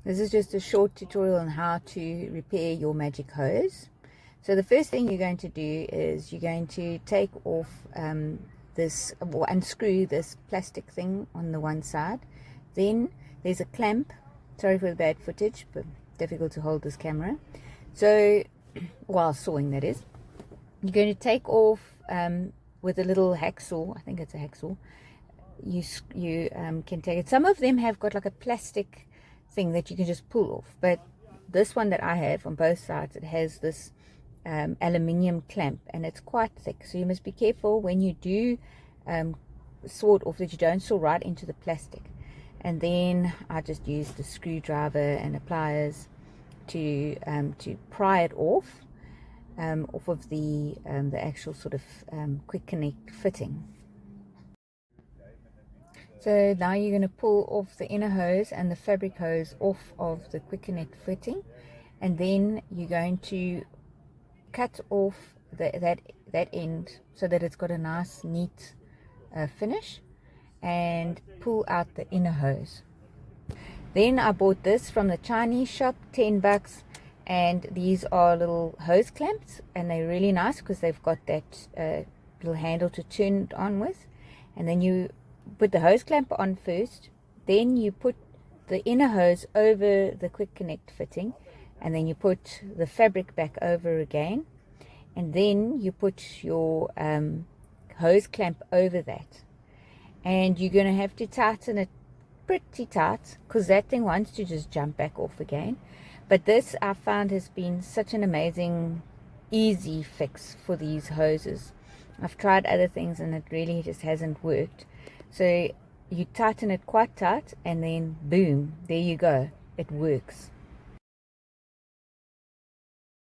This is just a short tutorial on how to repair your magic hose. So the first thing you're going to do is you're going to take off this, or unscrew this plastic thing on the one side. Then there's a clamp. Sorry for the bad footage, but difficult to hold this camera. So while sawing, that is. You're going to take off with a little hacksaw. I think it's a hacksaw. You can take it. Some of them have got like a plastic thing that you can just pull off, but this one that I have on both sides, it has this aluminium clamp, and it's quite thick, so you must be careful when you do saw it off that you don't saw right into the plastic. And then I just use the screwdriver and the pliers to pry it off of the actual sort of quick connect fitting. So now you're going to pull off the inner hose and the fabric hose off of the quick connect fitting, and then you're going to cut off that end so that it's got a nice neat finish, and pull out the inner hose. Then I bought this from the Chinese shop, 10 bucks, and these are little hose clamps, and they're really nice because they've got that little handle to turn it on with. And then you put the hose clamp on first, then you put the inner hose over the quick connect fitting, and then you put the fabric back over again, and then you put your hose clamp over that. And you're going to have to tighten it pretty tight because that thing wants to just jump back off again. But this I found has been such an amazing easy fix for these hoses. I've tried other things and it really just hasn't worked. So you tighten it quite tight, and then boom, there you go, it works.